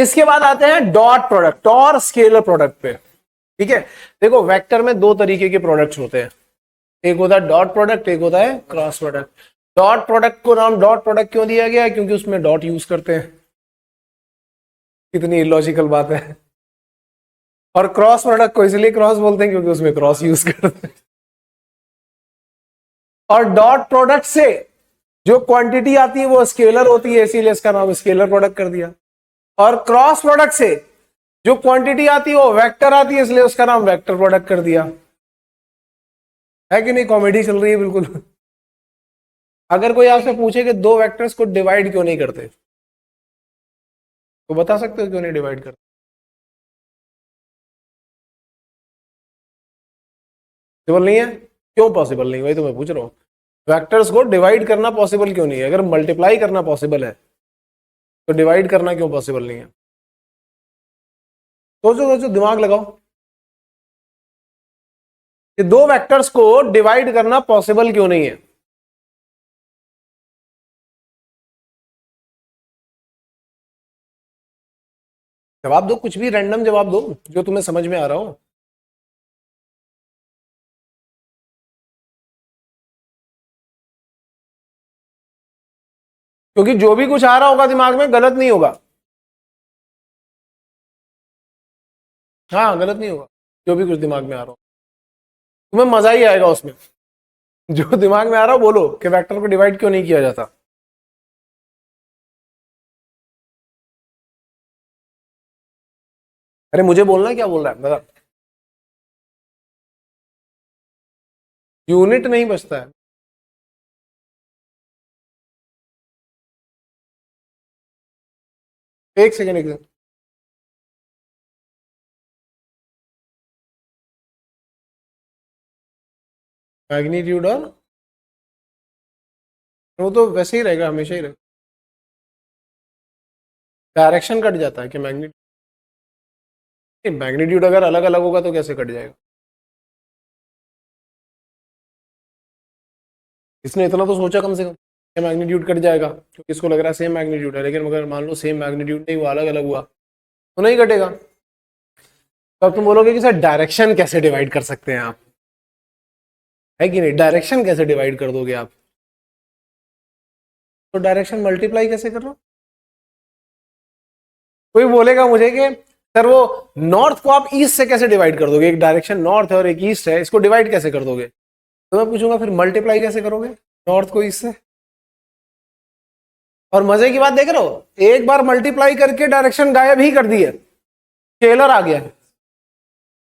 इसके बाद आते हैं डॉट प्रोडक्ट और स्केलर प्रोडक्ट पे। ठीक है, देखो वेक्टर में दो तरीके के प्रोडक्ट्स होते हैं, एक होता है डॉट प्रोडक्ट, एक होता है क्रॉस प्रोडक्ट। डॉट प्रोडक्ट को नाम डॉट प्रोडक्ट क्यों दिया गया है? क्योंकि उसमें डॉट यूज करते हैं। कितनी इलॉजिकल बात है। और क्रॉस प्रोडक्ट को इसलिए क्रॉस बोलते हैं क्योंकि उसमें क्रॉस यूज करते हैं। और डॉट प्रोडक्ट से जो क्वांटिटी आती है वो स्केलर होती है, इसीलिए इसका नाम स्केलर प्रोडक्ट कर दिया। और क्रॉस प्रोडक्ट से जो क्वांटिटी आती है वो वेक्टर आती है, इसलिए उसका नाम वेक्टर प्रोडक्ट कर दिया। है कि नहीं? कॉमेडी चल रही है बिल्कुल। अगर कोई आपसे पूछे कि दो वेक्टर्स को डिवाइड क्यों नहीं करते, तो बता सकते हो क्यों नहीं डिवाइड करते? पॉसिबल नहीं है। क्यों पॉसिबल नहीं? वही तो मैं पूछ रहा हूँ, वेक्टर्स को डिवाइड करना पॉसिबल क्यों नहीं है? अगर मल्टीप्लाई करना पॉसिबल है तो डिवाइड करना क्यों पॉसिबल नहीं है? सोचो सोचो, दिमाग लगाओ कि दो वेक्टर्स को डिवाइड करना पॉसिबल क्यों नहीं है? जवाब दो, कुछ भी रैंडम जवाब दो जो तुम्हें समझ में आ रहा हो। क्योंकि जो भी कुछ आ रहा होगा दिमाग में गलत नहीं होगा। हाँ, गलत नहीं होगा, जो भी कुछ दिमाग में आ रहा हो तुम्हें मजा ही आएगा उसमें। जो दिमाग में आ रहा हो बोलो कि वेक्टर को डिवाइड क्यों नहीं किया जाता। अरे मुझे बोलना क्या बोल रहा है बता। यूनिट नहीं बचता है। एक सेकेंड, एक सेकेंड। मैग्नीट्यूड और वो तो वैसे ही रहेगा, हमेशा ही रहेगा। डायरेक्शन कट जाता है कि मैग्नीट्यूड अगर अलग अलग होगा तो कैसे कट जाएगा? इसने इतना तो सोचा कम से कम कि मैग्नीट्यूड कट जाएगा, क्योंकि इसको लग रहा है सेम मैग्नीट्यूड है, लेकिन अगर मान लो सेम मैग्नीट्यूड नहीं हुआ, अलग अलग हुआ तो नहीं कटेगा। तो अब तुम बोलोगे कि सर डायरेक्शन कैसे डिवाइड कर सकते हैं आप? है कि नहीं? डायरेक्शन कैसे डिवाइड कर दोगे आप? तो डायरेक्शन मल्टीप्लाई कैसे कर रहे हो? कोई बोलेगा मुझे कि सर वो नॉर्थ को आप ईस्ट से कैसे डिवाइड कर दोगे? एक डायरेक्शन नॉर्थ है और एक ईस्ट है, इसको डिवाइड कैसे कर दोगे? तो मैं पूछूंगा फिर मल्टीप्लाई कैसे करोगे नॉर्थ को ईस्ट से? और मजे की बात देख रहे हो, एक बार मल्टीप्लाई करके डायरेक्शन गायब ही कर दी है, स्केलर आ गया है।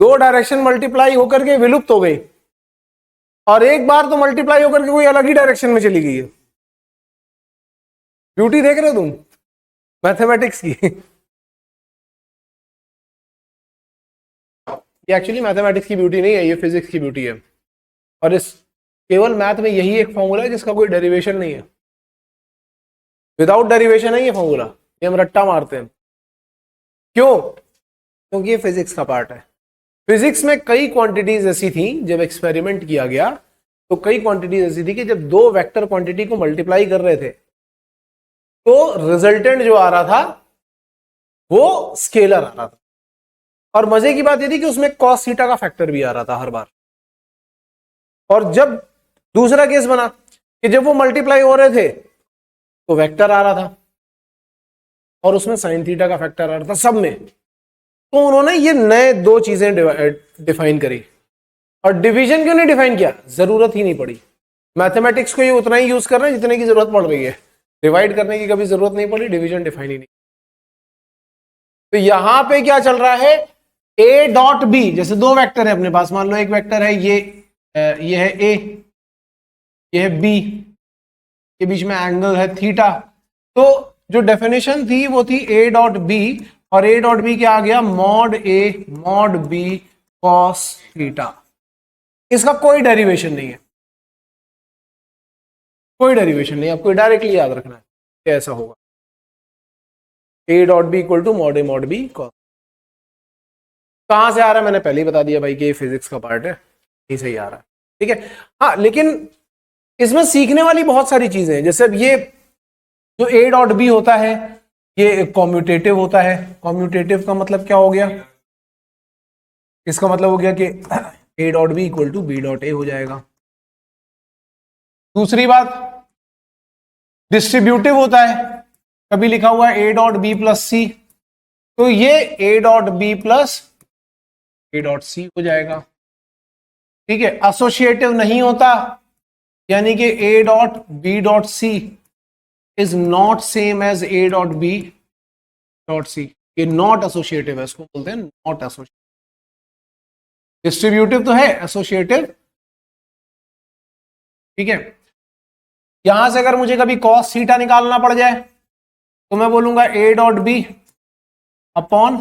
दो डायरेक्शन मल्टीप्लाई होकर के विलुप्त हो गई, और एक बार तो मल्टीप्लाई होकर के कोई अलग ही डायरेक्शन में चली गई है। ब्यूटी देख रहे हो तुम मैथमेटिक्स की? ये एक्चुअली मैथमेटिक्स की ब्यूटी नहीं है, ये फिजिक्स की ब्यूटी है। और इस केवल मैथ में यही एक फॉर्मूला है जिसका कोई डेरिवेशन नहीं है। विदाउट डेरिवेशन है ये फॉर्मूला, ये हम रट्टा मारते हैं। क्यों? क्योंकि ये फिजिक्स का पार्ट है। फिजिक्स में कई क्वांटिटीज ऐसी थी, जब एक्सपेरिमेंट किया गया तो कई क्वांटिटीज ऐसी थी कि जब दो वेक्टर क्वांटिटी को मल्टीप्लाई कर रहे थे तो रिजल्टेंट जो आ रहा था वो स्केलर आ रहा था। और मजे की बात यह थी कि उसमें कॉस थीटा का फैक्टर भी आ रहा था हर बार। और जब दूसरा केस बना कि जब वो मल्टीप्लाई हो रहे थे तो वेक्टर आ रहा था और उसमें साइन थीटा का फैक्टर आ रहा था सब में, तो उन्होंने ये नए दो चीजें डिफाइन करी। और डिवीजन क्यों नहीं डिफाइन किया? जरूरत ही नहीं पड़ी। मैथमेटिक्स को ये उतना ही यूज कर रहे हैं जितने की जरूरत पड़ रही है, डिवाइड करने की कभी जरूरत नहीं पड़ी, डिवीजन डिफाइन ही नहीं। तो यहां पे क्या चल रहा है, ए डॉट बी, जैसे दो वेक्टर है अपने पास, मान लो एक वेक्टर है ये है ए, ये है बी, के बीच में एंगल है थीटा। तो जो डेफिनेशन थी वो थी ए डॉट बी, और ए डॉट बी क्या आ गया, मॉड ए मॉड बी कॉस थीटा। इसका कोई डेरिवेशन नहीं है, कोई डेरिवेशन नहीं, आपको डायरेक्टली याद रखना है कि ऐसा होगा। A dot b equal to mod A mod B cos. कहां से आ रहा है मैंने पहले ही बता दिया भाई कि ये फिजिक्स का पार्ट है, यही सही आ रहा है। ठीक है, हाँ, लेकिन इसमें सीखने वाली बहुत सारी चीजें हैं। जैसे अब ये जो ए डॉट बी होता है ये कॉम्यूटेटिव होता है। कॉम्यूटेटिव का मतलब क्या हो गया, इसका मतलब हो गया कि a dot b equal to b dot a हो जाएगा। दूसरी बात, डिस्ट्रीब्यूटिव होता है, कभी लिखा हुआ है a dot B plus c, तो ये a dot B plus a dot c हो जाएगा। ठीक है, एसोसिएटिव नहीं होता, यानी कि a dot b dot c is not same as a dot b dot c, ये नॉट एसोसिएटिव है, इसको बोलते हैं नॉट एसोसिएटिव। डिस्ट्रीब्यूटिव तो है, एसोसिएटिव। ठीक है, यहां से अगर मुझे कभी कॉस थीटा निकालना पड़ जाए तो मैं बोलूंगा a dot b upon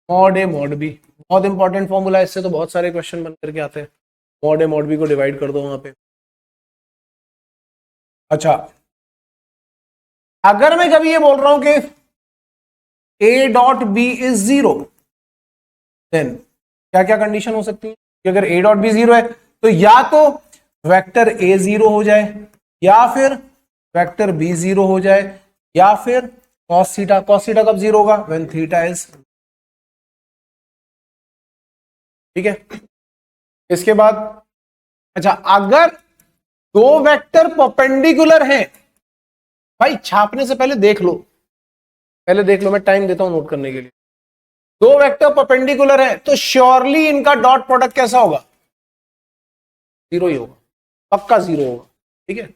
mod A mod b. बहुत इंपॉर्टेंट फॉर्मूला है, इससे तो बहुत सारे क्वेश्चन बन करके आते हैं। मॉड ए मॉड बी को डिवाइड कर दो वहां पे। अच्छा, अगर मैं कभी ये बोल रहा हूं कि a dot B is zero, then क्या क्या कंडीशन हो सकती है कि अगर a डॉट बी जीरो है तो या तो वेक्टर a जीरो हो जाए, या फिर वेक्टर b जीरो हो जाए, या फिर cos थीटा। cos थीटा कब जीरो होगा, व्हेन थीटा इज। ठीक है, इसके बाद अच्छा, अगर दो वेक्टर परपेंडिकुलर हैं, भाई छापने से पहले देख लो, पहले देख लो, मैं टाइम देता हूं नोट करने के लिए। दो वेक्टर परपेंडिकुलर है तो श्योरली इनका डॉट प्रोडक्ट कैसा होगा, जीरो ही होगा, पक्का जीरो होगा। ठीक है,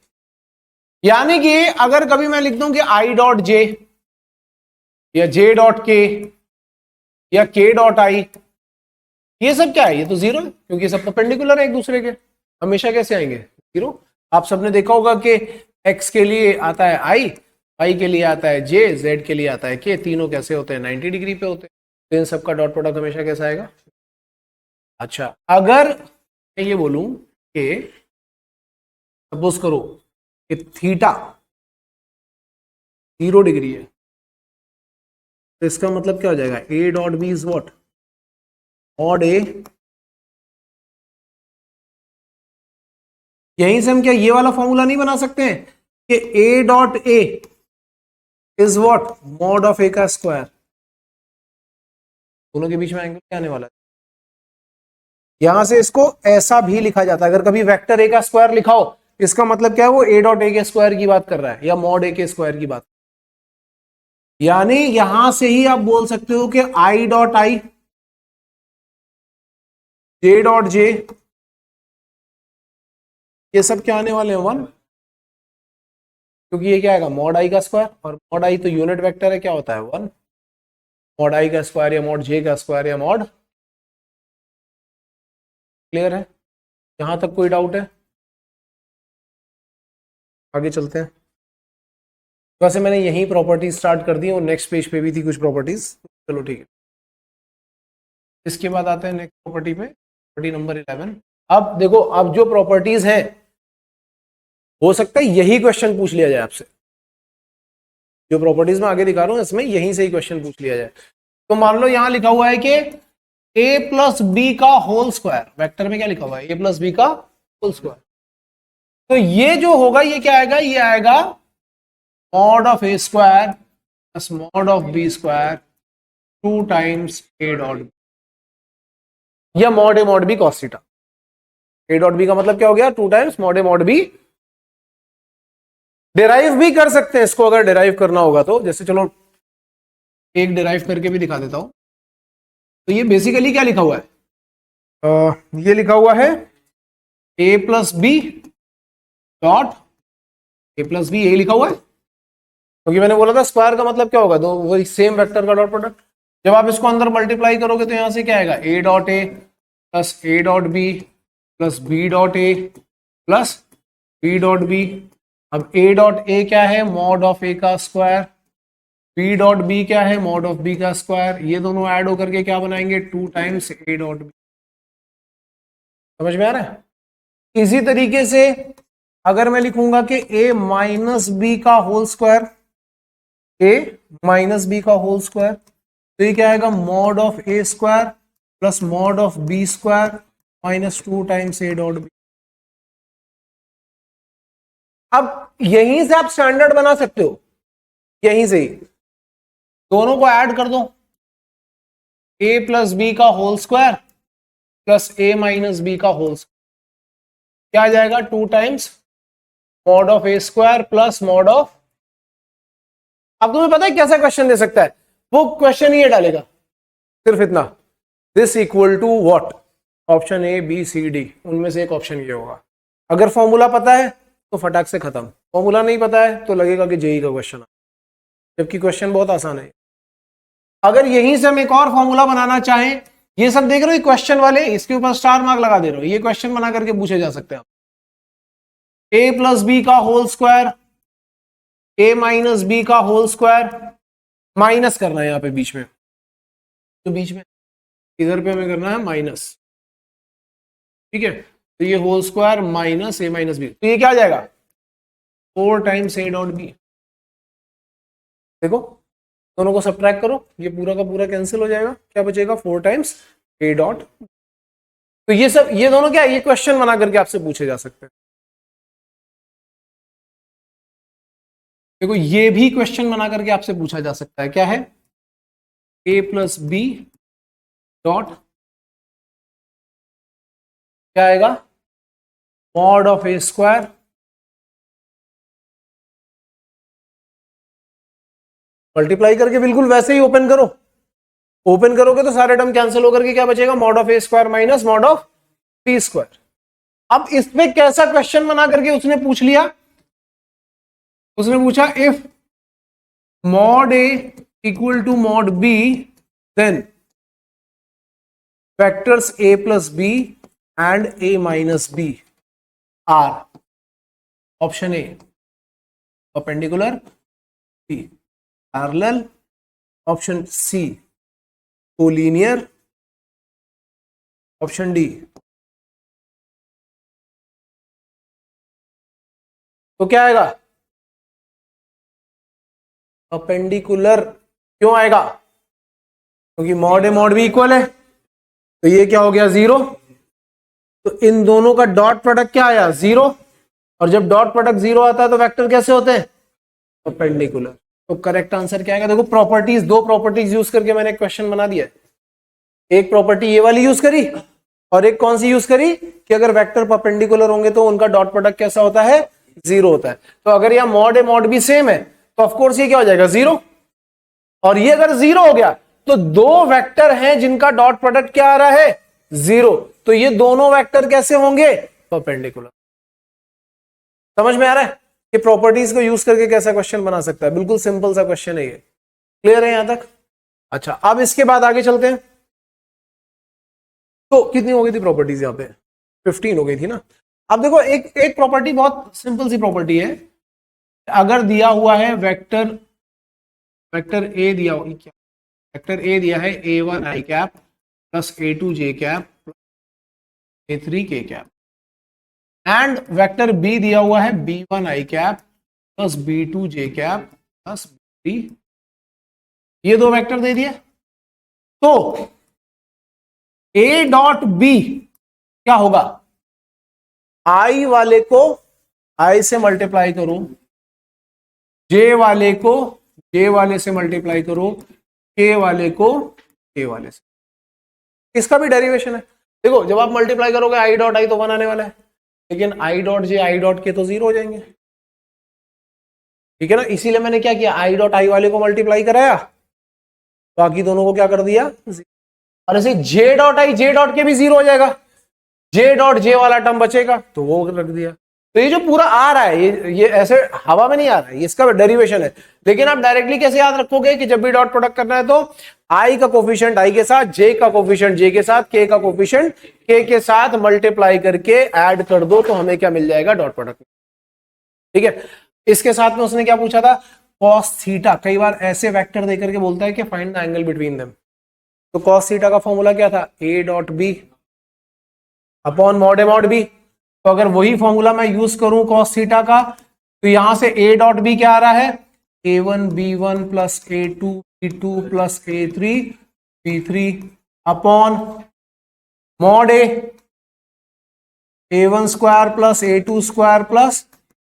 यानी कि अगर कभी मैं लिख दूं कि आई डॉट जे या जे डॉट के या के डॉट आई, ये सब क्या है, ये तो जीरो है, क्योंकि सब परपेंडिकुलर है एक दूसरे के, हमेशा कैसे आएंगे, जीरो। आप सबने देखा होगा कि एक्स के लिए आता है आई, वाई के लिए आता है जे, जेड के लिए आता है के, तीनों कैसे होते हैं, 90 डिग्री पे होते हैं, तो इन सबका डॉट प्रोडक्ट हमेशा कैसा आएगा। अच्छा, अगर मैं ये बोलूं कि सपोज करो कि थीटा 0 डिग्री है, तो इसका मतलब क्या हो जाएगा, A dot B is what, mod A. यहीं से हम क्या ये वाला फॉर्मूला नहीं बना सकते हैं कि ए dot A is what, mod of A का स्क्वायर। दोनों के बीच में एंगल क्या आने वाला है, यहां से इसको ऐसा भी लिखा जाता है। अगर कभी वेक्टर ए का स्क्वायर लिखा हो, इसका मतलब क्या है, वो ए डॉट ए के स्क्वायर की बात कर रहा है या मॉड ए के स्क्वायर की बात। यानी यहां से ही आप बोल सकते हो कि I dot I, J dot J, ये सब क्या आने वाले हैं, 1, क्योंकि ये क्या आएगा, मॉड आई का स्क्वायर, और मॉड आई तो यूनिट वेक्टर है, क्या होता है 1। मॉड आई का स्क्वायर या मॉड जे का स्क्वायर या मॉड। क्लियर है, यहां तक कोई डाउट है, आगे चलते हैं। वैसे मैंने यही प्रॉपर्टीज स्टार्ट कर दी और नेक्स्ट पेज पे भी थी कुछ प्रॉपर्टीज, चलो ठीक है। इसके बाद आते हैं नेक्स्ट प्रॉपर्टी पे, प्रॉपर्टी नंबर 11। अब देखो, अब जो प्रॉपर्टीज हैं, हो सकता है यही क्वेश्चन पूछ लिया जाए आपसे, जो प्रॉपर्टीज मैं आगे दिखा रहा हूं इसमें यहीं से ही क्वेश्चन पूछ लिया जाए। तो मान लो यहां लिखा हुआ है कि a प्लस बी का होल स्क्वायर, वेक्टर में क्या लिखा हुआ है, a प्लस बी का होल स्क्वायर, तो ये जो होगा ये क्या आएगा, ये आएगा mod of A square plus mod of B square 2 times a dot B, या mod A mod B cos theta. a dot B का मतलब क्या हो गया, 2 टाइम्स मॉड ए मॉड बी। डिराइव भी कर सकते हैं इसको, अगर डिराइव करना होगा तो, जैसे चलो एक डिराइव करके भी दिखा देता हूं। तो ये बेसिकली क्या लिखा हुआ है, ये लिखा हुआ है a plus B dot, A plus B, A लिखा हुआ है क्योंकि मैंने बोला था स्क्वायर का मतलब क्या होगा, दो वही सेम वेक्टर का डॉट प्रोडक्ट। जब आप इसको अंदर मल्टीप्लाई करोगे तो यहां से क्या आएगा, a dot A plus a dot B plus B dot A plus B dot b. अब a डॉट ए क्या है, मॉड ऑफ ए का स्क्वायर, b डॉट बी क्या है, मॉड ऑफ b का स्क्वायर, ये दोनों ऐड होकर के क्या बनाएंगे, 2 टाइम्स a डॉट बी। समझ में आ रहा है। इसी तरीके से अगर मैं लिखूंगा कि a माइनस बी का whole square, a minus b का होल स्क्वायर, तो ये क्या आएगा, mod of A square plus mod of B square minus 2 times a dot b. अब यहीं से आप स्टैंडर्ड बना सकते हो, यहीं से ही दोनों को ऐड कर दो, a प्लस बी का whole square plus a minus b का होल स्क्वायर, क्या आ जाएगा 2 times mod of A square plus mod of. अब तुम्हें पता है कैसा क्वेश्चन दे सकता है, वो क्वेश्चन ये डालेगा सिर्फ इतना, this equal to what, option A B C D, उनमें से एक ऑप्शन ये होगा। अगर फॉर्मूला पता है तो फटाक से खत्म, फॉर्मूला नहीं पता है तो लगेगा कि जेई का क्वेश्चन, जबकि क्वेश्चन बहुत आसान है। अगर यहीं से हम एक और फॉर्मूला बनाना चाहें, ये सब देख रहे हो क्वेश्चन वाले, इसके ऊपर स्टार मार्क लगा दे रहे हो, ये क्वेश्चन बना करके पूछे जा सकते हैं। ए प्लस बी का होल स्क्वायर, ए माइनस बी का होल स्क्वायर, माइनस करना है यहां पे बीच में, तो बीच में इधर पे हमें करना है माइनस, ठीक है। तो ये होल स्क्वायर माइनस ए माइनस बी, तो ये क्या आ जाएगा 4 टाइम्स ए डॉट बी। देखो दोनों को सब्ट्रैक्ट करो, ये पूरा का पूरा कैंसिल हो जाएगा, क्या बचेगा 4 टाइम्स ए डॉट। तो ये सब, ये दोनों क्या है, ये क्वेश्चन बना करके आपसे पूछे जा सकते हैं। देखो ये भी क्वेश्चन बना करके आपसे पूछा जा सकता है, क्या है a प्लस बी डॉट, क्या आएगा mod of A square multiply करके, बिल्कुल वैसे ही ओपन करो, ओपन करोगे तो सारे टर्म कैंसिल होकर के क्या बचेगा mod of A square minus mod of B square. अब इसमें कैसा क्वेश्चन बना करके उसने पूछ लिया, उसने पूछा if mod a equal to mod b then vectors a plus b and a minus b are, option A perpendicular, B parallel, option C collinear, option D. तो क्या आएगा परपेंडिकुलर, क्यों आएगा क्योंकि मॉड ए मॉड बी इक्वल है, तो ये क्या हो गया 0, तो इन दोनों का डॉट प्रोडक्ट क्या आया 0, और जब डॉट प्रोडक्ट 0 आता है तो वेक्टर कैसे होते हैं परपेंडिकुलर। तो करेक्ट आंसर क्या आएगा, देखो प्रॉपर्टीज, दो प्रॉपर्टीज यूज करके मैंने क्वेश्चन बना दिया। एक प्रॉपर्टी ये वाली यूज करी, और एक कौन सी यूज करी कि अगर वेक्टर परपेंडिकुलर होंगे तो उनका डॉट प्रोडक्ट कैसा होता है 0 होता है। तो अगर यह मॉड ए मॉड बी सेम है तो ऑफकोर्स ये क्या हो जाएगा 0, और ये अगर 0 हो गया तो दो वेक्टर हैं जिनका डॉट प्रोडक्ट क्या आ रहा है 0, तो ये दोनों वेक्टर कैसे होंगे परपेंडिकुलर। समझ में आ रहा है कि प्रॉपर्टीज को यूज करके कैसा क्वेश्चन बना सकता है, बिल्कुल सिंपल सा क्वेश्चन है ये। क्लियर है यहां तक? अच्छा अब इसके बाद आगे चलते हैं। तो कितनी हो गई थी प्रॉपर्टीज यहां पे 15 हो गई थी ना। अब देखो एक प्रॉपर्टी बहुत सिंपल सी प्रॉपर्टी है, अगर दिया हुआ है वेक्टर ए दिया हुआ, वेक्टर ए दिया है a1 i cap plus a2 j cap a3 k cap, and vector b दिया हुआ है b1 i cap plus b2 j cap plus b3, ये दो वेक्टर दे दिए। तो a डॉट b क्या होगा, i वाले को i से मल्टीप्लाई करो, j वाले को j वाले से मल्टीप्लाई करो, k वाले को k वाले से। इसका भी डेरिवेशन है। देखो जब आप मल्टीप्लाई करोगे i डॉट i तो 1 आने वाला है, लेकिन i dot j i dot k तो 0 हो जाएंगे, ठीक है ना। इसीलिए मैंने क्या किया, i डॉट i वाले को मल्टीप्लाई कराया, बाकी दोनों को क्या कर दिया, और ऐसे j dot i j dot k भी 0 हो जाएगा, j डॉट j वाला टर्म बचेगा तो वो रख दिया। तो ये जो पूरा आ रहा है ये ऐसे हवा में नहीं आ रहा है, इसका डेरिवेशन है। लेकिन आप डायरेक्टली कैसे याद रखोगे कि जब भी डॉट प्रोडक्ट करना है तो i का कोफिशिएंट i के साथ, j का कोफिशिएंट j के साथ, k का कोफिशिएंट k के साथ मल्टीप्लाई करके ऐड कर दो तो हमें क्या मिल जाएगा डॉट प्रोडक्ट, ठीक है। इसके साथ में उसने क्या पूछा था cos थीटा, कई बार ऐसे वेक्टर देकर के बोलता है कि find the angle between them. तो cos थीटा का फॉर्मूला क्या था, a dot b upon mod A mod b. तो अगर वही फॉर्मूला मैं यूज करूं cos थीटा का, तो यहां से a डॉट b क्या आ रहा है a1 b1 plus a2 b2 plus a3 b3 upon mod a1 square plus a2 square plus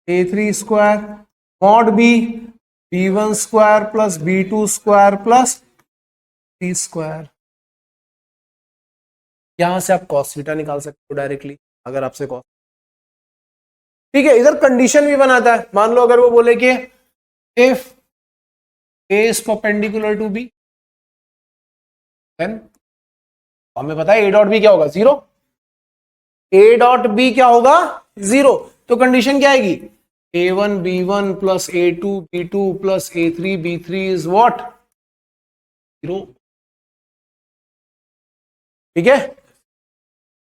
a3 square mod b b1 square plus b2 square plus c square. यहां से आप cos theta निकाल सकते हो directly अगर आपसे cos। ठीक है, इधर कंडीशन भी बनाता है। मान लो अगर वो बोले कि if a is perpendicular to b, then हमें पता है a डॉट b क्या होगा, जीरो। a डॉट b क्या होगा, जीरो। तो कंडीशन क्या आएगी, a1 b1 plus a2 b2 plus a3 b3 is what, zero. ठीक है,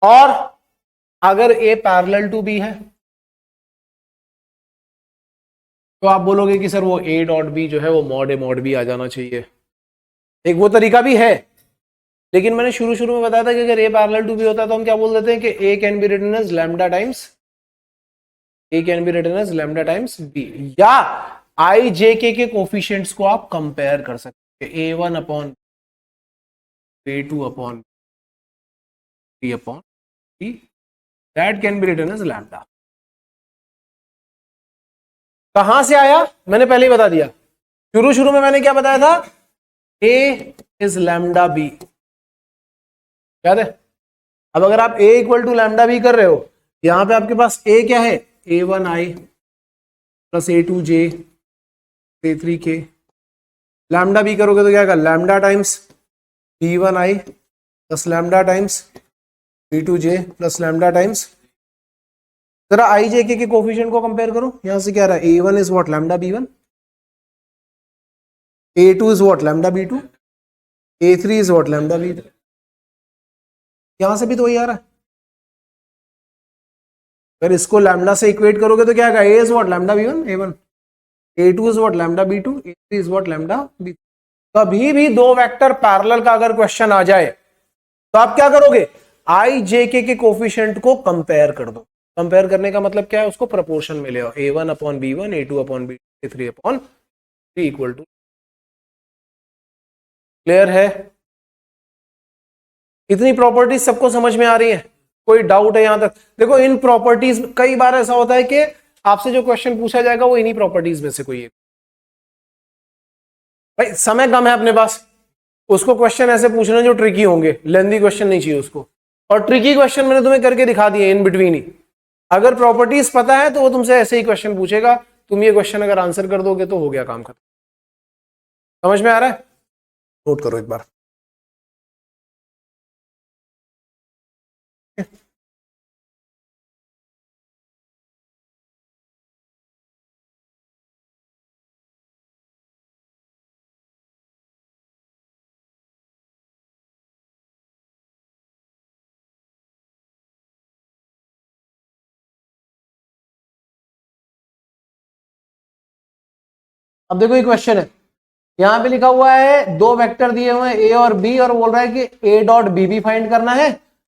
और अगर a पैरेलल टू b है तो आप बोलोगे कि सर वो a डॉट b जो है वो मॉड b आ जाना चाहिए। एक वो तरीका भी है, लेकिन मैंने शुरू शुरू में बताया था कि अगर a पैरेलल टू b होता तो हम क्या बोल देते हैं कि a can be written as lambda times, a can be written as lambda times b, या i j के कोफिशिएंट्स को आप कंपेयर कर सकते हैं, a1 upon a2 upon b upon b, that can be written as lambda. कहां से आया, मैंने पहले ही बता दिया। शुरू शुरू में मैंने क्या बताया था, a इज लैम्डा b, याद है। अब अगर आप a equal to lambda b कर रहे हो, यहां पे आपके पास a क्या है, a1i plus a2j a3k, lambda b करोगे तो क्या होगा, lambda times b1i plus lambda times b2j plus lambda times. जरा आई जे के कोफिशिएंट को कंपेयर करो, यहां से क्या रहा है, a1 is what lambda b1, a2 is what lambda b2, a3 is what lambda b3। यहां से भी तो वही आ रहा है। अगर इसको लैम्डा से इक्वेट करोगे तो क्या आएगा, a is what lambda b1 a1, a2 is what lambda b2, a3 is what lambda b3। कभी भी दो वेक्टर पैरेलल का अगर क्वेश्चन आ जाए तो आप क्या करोगे, आई जे के कोफिशिएंट को कंपेयर कर दो। कंपेयर करने का मतलब क्या है, उसको प्रोपोर्शन में ले आओ, a1 upon b1 a2 upon b2 a3 upon b equal to. Clear है, इतनी प्रॉपर्टीज सबको समझ में आ रही है, कोई डाउट है यहां तक। देखो इन प्रॉपर्टीज, कई बार ऐसा होता है कि आपसे जो क्वेश्चन पूछा जाएगा वो इन्हीं प्रॉपर्टीज में से कोई एक। भाई समय कम है अपने पास, उसको क्वेश्चन ऐसे पूछना जो ट्रिकी होंगे, लेंदी क्वेश्चन नहीं चाहिए उसको। और ट्रिकी क्वेश्चन मैंने तुम्हें करके दिखा दिए इन बिटवीन ही। अगर प्रॉपर्टीज पता है तो वो तुमसे ऐसे ही क्वेश्चन पूछेगा, तुम ये क्वेश्चन अगर आंसर कर दोगे तो हो गया काम खत्म। समझ में आ रहा है, नोट करो एक बार। अब देखो ये क्वेश्चन है, यहां पे लिखा हुआ है दो वेक्टर दिए हुए हैं a और b, और बोल रहा है कि a डॉट बी भी फाइंड करना है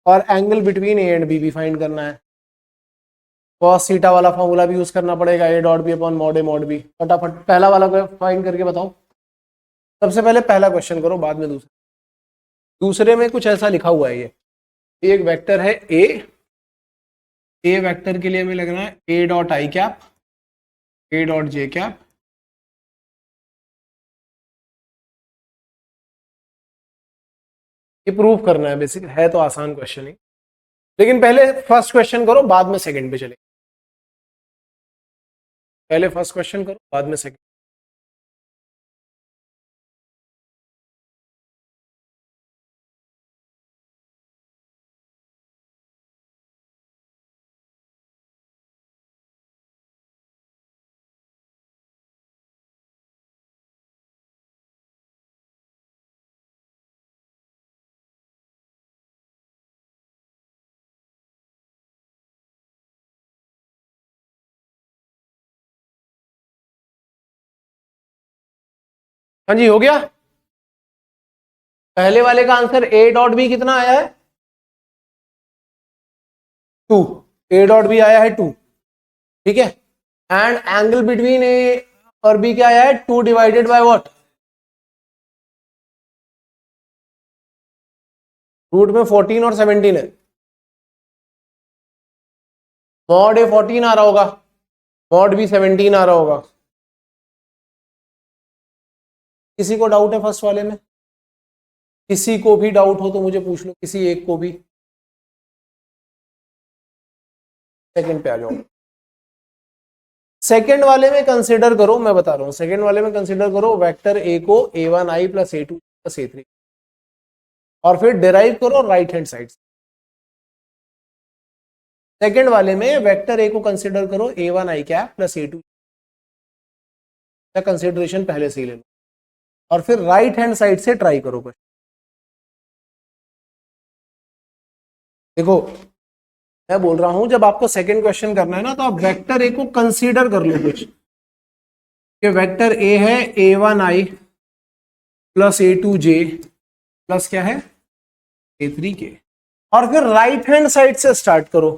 और angle between a and b भी फाइंड करना है। cos थीटा वाला फॉर्मूला भी यूज करना पड़ेगा, a dot b upon mod a mod b। फटाफट पहला वाला फाइंड करके बताओ। सबसे पहले पहला क्वेश्चन करो, बाद में दूसरा। दूसरे में कुछ ऐसा लिखा हुआ है, ये एक वेक्टर है a वेक्टर के लिए हमें लगना है a dot I cap a dot J cap ये प्रूफ करना है। बेसिक है तो आसान क्वेश्चन ही, लेकिन पहले फर्स्ट क्वेश्चन करो बाद में सेकंड पे चले। पहले फर्स्ट क्वेश्चन करो बाद में सेकंड। हाँ जी, हो गया। पहले वाले का आंसर a डॉट बी कितना आया है, 2। a डॉट बी आया है 2, ठीक है। एंड एंगल बिटवीन a और b क्या आया है, 2 डिवाइडेड बाय व्हाट, रूट में 14 और 17 है। मॉड a 14 आ रहा होगा, मॉड b 17 आ रहा होगा। किसी को डाउट है फर्स्ट वाले में? किसी को भी डाउट हो तो मुझे पूछ लो, किसी एक को भी। सेकंड पे आ जाओ। सेकंड वाले में कंसीडर करो, मैं बता रहा हूं, सेकंड वाले में कंसीडर करो वेक्टर ए को a1i plus a2 plus a3 और फिर डिराइव करो राइट हैंड साइड। सेकंड वाले में वेक्टर ए को कंसीडर करो a1i cap plus a2, consideration पहले से ही ले लो और फिर राइट हैंड साइड से ट्राई करो क्वेश्चन। देखो मैं बोल रहा हूं जब आपको सेकंड क्वेश्चन करना है ना, तो आप वेक्टर ए को कंसीडर कर लो कुछ, कि वेक्टर ए है a1i प्लस a2j प्लस क्या है a3k, और फिर राइट हैंड साइड से स्टार्ट करो।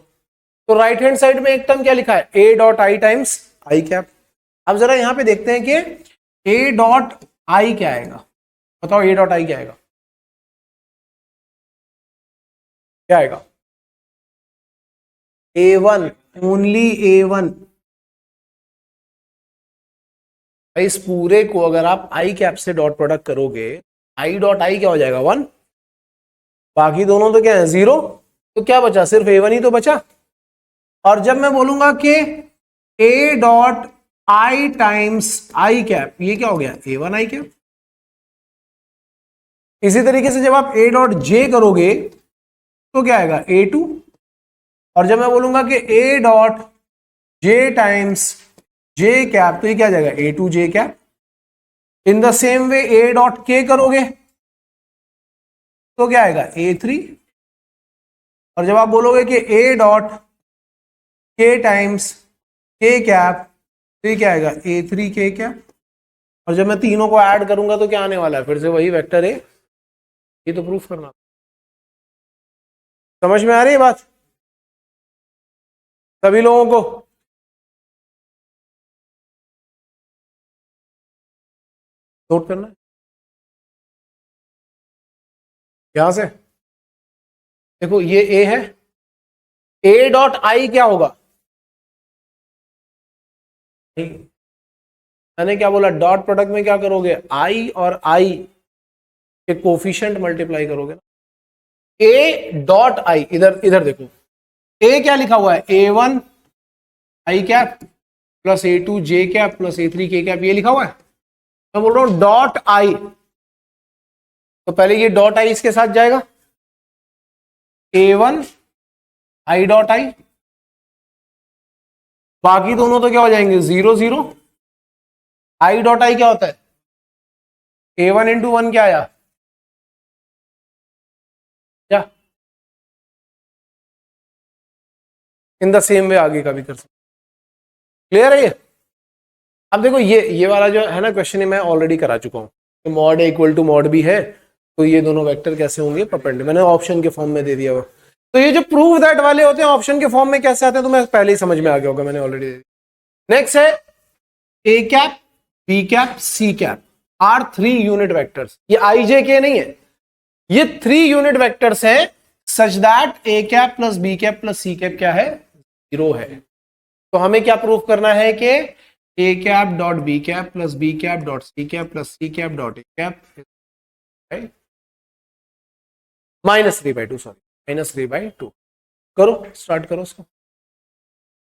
तो राइट हैंड साइड में एक टर्म क्या लिखा है, a dot I times I cap. अब जरा यहां पे देखते हैं कि a डॉट आई क्या आएगा, बताओ a डॉट आई क्या आएगा, क्या आएगा? a1, only a1। इस पूरे को अगर आप आई कैप से डॉट प्रोडक्ट करोगे, आई डॉट आई क्या हो जाएगा 1, बाकी दोनों तो क्या है 0, तो क्या बचा, सिर्फ a1 ही तो बचा। और जब मैं बोलूंगा कि a dot I times I cap, ये क्या हो गया a1 आई कैप। इसी तरीके से जब आप a डॉट जे करोगे तो क्या आएगा a2, और जब मैं बोलूंगा कि a dot J times J cap, तो ये क्या जाएगा a2 J cap. In the same way a dot के करोगे तो क्या आएगा a3, और जब आप बोलोगे कि a डॉट के टाइम्स के कैप, तो ये क्या आएगा a3 के कैप। और जब मैं तीनों को ऐड करूंगा तो क्या आने वाला है, फिर से वही वेक्टर है। ये तो प्रूफ करना, समझ में आ रही है बात सभी लोगों को? नोट करना है यहां से। देखो ये a है, a डॉट आई क्या होगा, मैंने क्या बोला, डॉट प्रोडक्ट में क्या करोगे, i और i के कोफिशिएंट मल्टीप्लाई करोगे ना। a डॉट आई, इधर इधर देखो, a क्या लिखा हुआ है a1 आई कैप प्लस a2 जे कैप प्लस a3 के कैप, ये लिखा हुआ है। मैं बोल रहा हूं डॉट आई, तो पहले ये डॉट आई इसके साथ जाएगा, a1 आई डॉट आई, बाकी दोनों तो क्या हो जाएंगे 0 0। आई डॉट आई क्या होता है, a1 इंटू 1 क्या आया, क्या? इन द सेम वे आगे का भी कर सकते। क्लियर है ये? अब देखो ये वाला जो है ना क्वेश्चन, मैं ऑलरेडी करा चुका हूं, तो mod a equal to mod b है, तो ये दोनों वेक्टर कैसे होंगे परपेंडिकुलर, मैंने ऑप्शन के फॉर्म में दे दिया हुआ। तो ये जो प्रूव दैट वाले होते हैं ऑप्शन के फॉर्म में कैसे आते हैं, तो मैं पहले ही समझ में आ गया होगा, मैंने ऑलरेडी दे दिया। नेक्स्ट है A cap B cap C cap are 3 unit vectors. ये आई जे के नहीं है, ये 3 यूनिट वेक्टर्स हैं such that a cap plus B cap plus C cap क्या है 0 है। तो हमें क्या प्रूव करना है कि A cap dot B cap plus B cap dot C cap plus C cap dot A cap -3/2, sorry -3/2। करो, स्टार्ट करो उसको।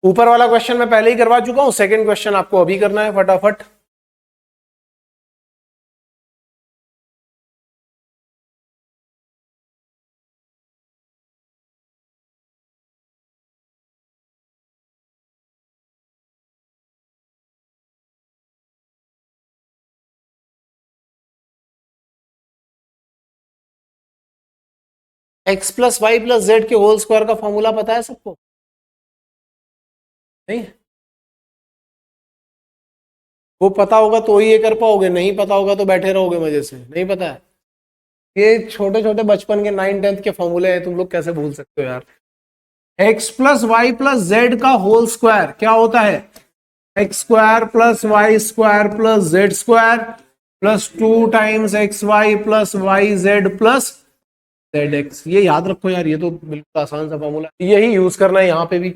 ऊपर वाला क्वेश्चन मैं पहले ही करवा चुका हूं, सेकंड क्वेश्चन आपको अभी करना है फटाफट। x plus y plus z के होल स्क्वायर का फॉर्मूला पता है सबको? नहीं, वो पता होगा तो ही ये कर पाओगे, नहीं पता होगा तो बैठे रहोगे मजे से। नहीं पता है, ये छोटे छोटे बचपन के 9th-10th के फॉर्मूले हैं, तुम लोग कैसे भूल सकते हो यार। x plus y plus z का होल स्क्वायर क्या होता है, x square plus y square plus z square plus 2 times x y plus y z plus z x. ये याद रखो यार, ये तो बिल्कुल आसान सा फॉर्मूला, यही यूज करना है यहाँ पे भी।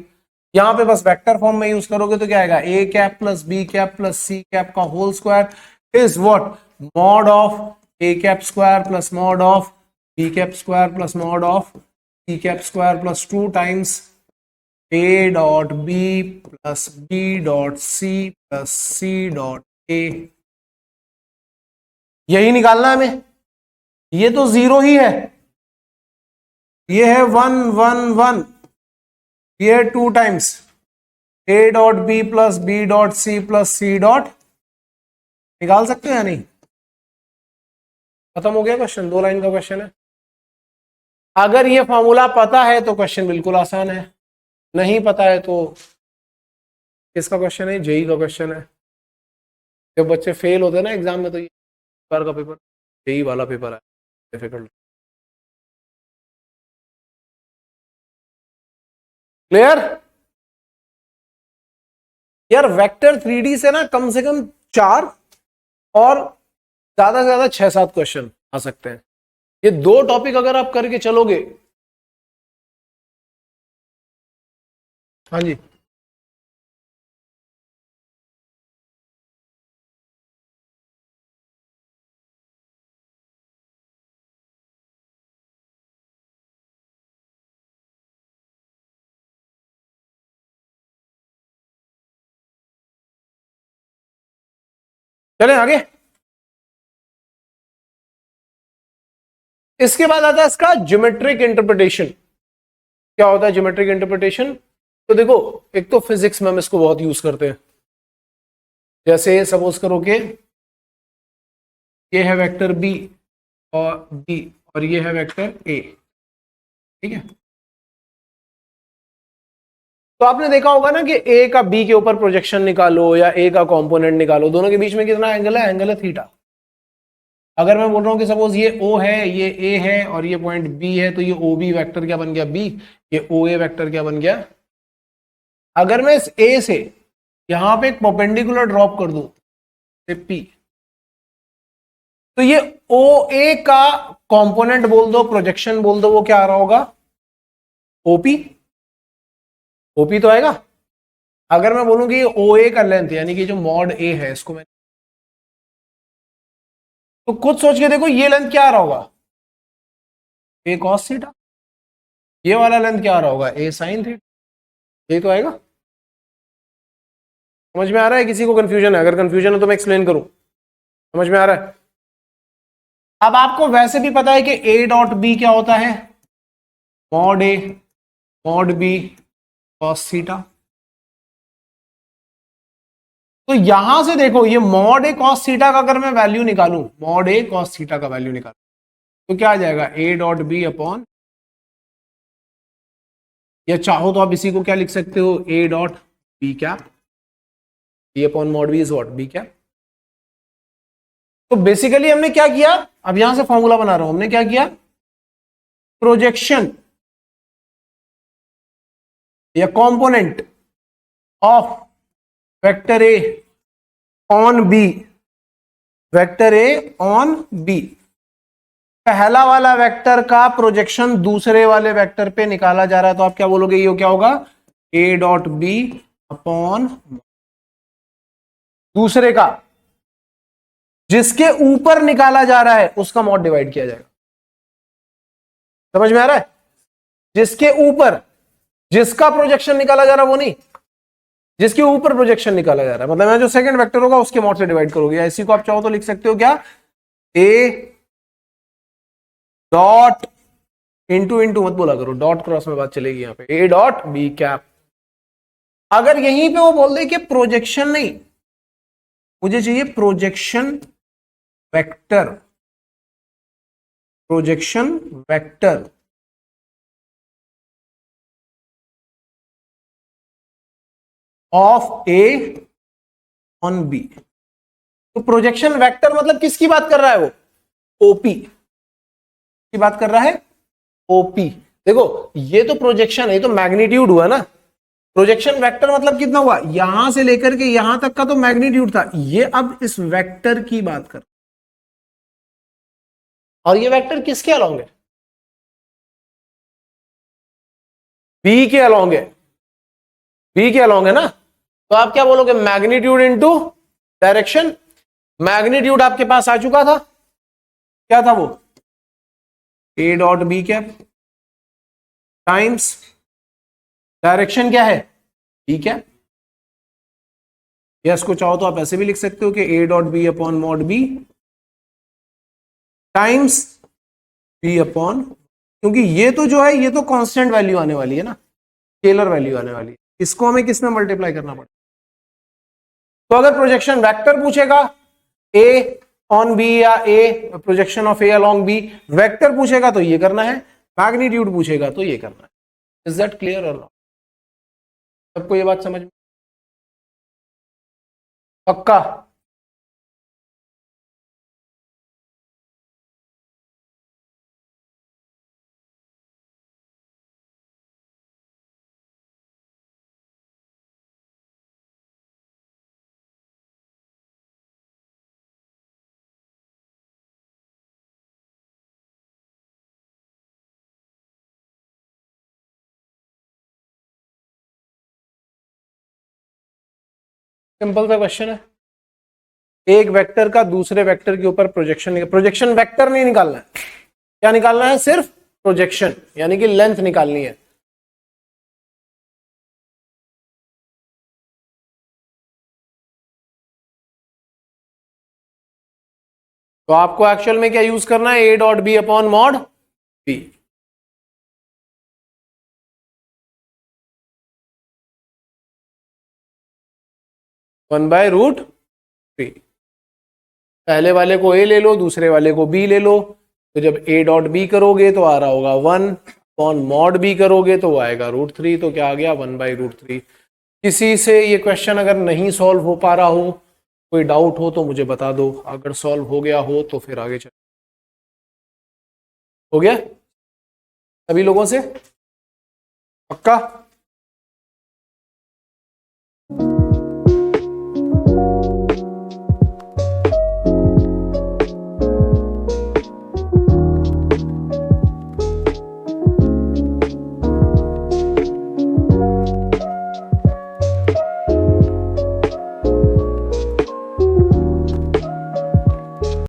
यहाँ पे बस वेक्टर फॉर्म में यूज करोगे तो क्या आएगा, A cap plus B cap plus C cap का whole square is what, mod of A cap square plus mod of B cap square plus mod of C cap square plus 2 times A dot B plus B dot C plus C dot A. यही निकालना है हमें। ये तो 0 ही है, ये है 1 1 1, ये है 2 टाइम्स ए dot B plus B dot सी प्लस सी डॉट। निकाल सकते हो या नहीं? खत्म हो गया क्वेश्चन, 2 लाइन का क्वेश्चन है। अगर ये फॉर्मूला पता है तो क्वेश्चन बिल्कुल आसान है, नहीं पता है तो किसका क्वेश्चन है? जेई का क्वेश्चन है। जब बच्चे फेल होते हैं ना एग्जाम में तो ये बार का पेपर जेई वाला पेपर है डिफिकल्ट। क्लियर? यार वेक्टर 3D से ना कम से कम 4 और ज्यादा से ज्यादा 6-7 क्वेश्चन आ सकते हैं। ये 2 टॉपिक अगर आप करके चलोगे। हाँ जी, चलें आगे। इसके बाद आता है इसका ज्योमेट्रिक इंटरप्रिटेशन। क्या होता है ज्योमेट्रिक इंटरप्रिटेशन? तो देखो, एक तो फिजिक्स में हम इसको बहुत यूज करते हैं। जैसे सपोज करो कि ये है वेक्टर बी और ये है वेक्टर ए, ठीक है? तो आपने देखा होगा ना कि ए का बी के ऊपर प्रोजेक्शन निकालो या ए का कंपोनेंट निकालो, दोनों के बीच में कितना एंगल है? एंगल है थीटा। अगर मैं बोल रहा हूं कि सपोज ये ओ है, ये ए है और ये पॉइंट बी है, तो ये ओ बी वैक्टर क्या बन गया? बी। ये ओ ए वैक्टर क्या बन गया? अगर मैं इस ए से यहां पे एक परपेंडिकुलर ड्रॉप कर दूं पी, तो ये ओ ए का कंपोनेंट बोल दो, प्रोजेक्शन बोल दो, वो क्या आ रहा होगा? ओपी। ओपी तो आएगा। अगर मैं बोलूं कि ओ ए का लेंथ यानी कि जो मॉड ए है इसको मैं, तो खुद सोच के देखो ये लेंथ क्या आ रहा होगा? ए कॉस थीटा। ये वाला लेंथ क्या आ रहा होगा? ए साइन थीटा। ये तो आएगा। समझ में आ रहा है? किसी को कंफ्यूजन है? अगर कंफ्यूजन है तो मैं एक्सप्लेन करूं। समझ में आ रहा है? अब आपको वैसे भी पता है कि ए डॉट बी क्या होता है? मॉड ए मॉड बी कॉस थीटा। तो यहां से देखो, ये मॉड ए कॉस थीटा का अगर मैं वैल्यू निकालूं, मॉड ए कॉस थीटा का वैल्यू निकालूं, तो क्या आ जाएगा? ए डॉट बी अपॉन, या चाहो तो आप इसी को क्या लिख सकते हो? A dot B cap, b upon mod b is what? B cap. तो बेसिकली हमने क्या किया? अब यहां से फॉर्मूला बना रहा हूं। हमने क्या किया? प्रोजेक्शन या component of vector a on b, vector a on b, पहला वाला वेक्टर का प्रोजेक्शन दूसरे वाले वेक्टर पे निकाला जा रहा है, तो आप क्या बोलोगे? ये क्या होगा? ए डॉट बी अपॉन दूसरे का जिसके ऊपर निकाला जा रहा है उसका मॉड डिवाइड किया जाएगा। समझ में आ रहा है? जिसके ऊपर, जिसका प्रोजेक्शन निकाला जा रहा है वो नहीं, जिसके ऊपर प्रोजेक्शन निकाला जा रहा है, मतलब मैं जो सेकंड वेक्टर होगा उसके मॉड से डिवाइड करोगे। या इसी को आप चाहो तो लिख सकते हो क्या? ए डॉट इंटू इंटू मत बोला करो, डॉट क्रॉस में बात चलेगी यहां पे। A dot B cap. अगर यहीं पे वो बोल दे कि प्रोजेक्शन नहीं, मुझे चाहिए projection vector, projection vector of a on b, तो प्रोजेक्शन वेक्टर मतलब किसकी बात कर रहा है वो? ओपी की बात कर रहा है। ओपी। देखो ये तो प्रोजेक्शन है, ये तो मैग्नीट्यूड हुआ ना। प्रोजेक्शन वेक्टर मतलब कितना हुआ? यहां से लेकर के यहां तक का तो मैग्नीट्यूड था, ये अब इस वेक्टर की बात कर, और ये वेक्टर किसके अलोंग है? बी के अलोंग है। बी के अलोंग है ना, तो आप क्या बोलोगे? Magnitude into direction. मैग्नीट्यूड आपके पास आ चुका था, क्या था वो, a dot B cap times direction क्या है, बी कैप, या इसको चाहो तो आप ऐसे भी लिख सकते हो कि ए dot b upon mod b times b upon, क्योंकि ये तो जो है ये तो कांस्टेंट वैल्यू आने वाली है ना, स्केलर वैल्यू आने वाली है, इसको हमें किस में मल्टीप्लाई करना पड़ेगा। तो अगर प्रोजेक्शन वेक्टर पूछेगा ए ऑन बी या a projection of a along b, vector पूछेगा तो ये करना है, मैग्नीट्यूड पूछेगा तो ये करना है। इज दैट क्लियर और नॉट? सबको ये बात समझ में पक्का? सिंपल सा क्वेश्चन है, एक वेक्टर का दूसरे वेक्टर के ऊपर प्रोजेक्शन, प्रोजेक्शन वेक्टर नहीं निकालना है, क्या निकालना है, सिर्फ प्रोजेक्शन यानी कि लेंथ निकालनी है। तो आपको एक्चुअल में क्या यूज करना है, a dot b upon mod b, one by root three. पहले वाले को ए ले लो, दूसरे वाले को बी ले लो, तो जब ए डॉट बी करोगे तो आ रहा होगा 1 अपॉन मॉड बी करोगे तो वो आएगा रूट थ्री, तो क्या आ गया 1 बाई रूट थ्री। किसी से ये क्वेश्चन अगर नहीं सॉल्व हो पा रहा हो, कोई डाउट हो तो मुझे बता दो, अगर सॉल्व हो गया हो तो फिर आगे चल। हो गया सभी लोगों से पक्का?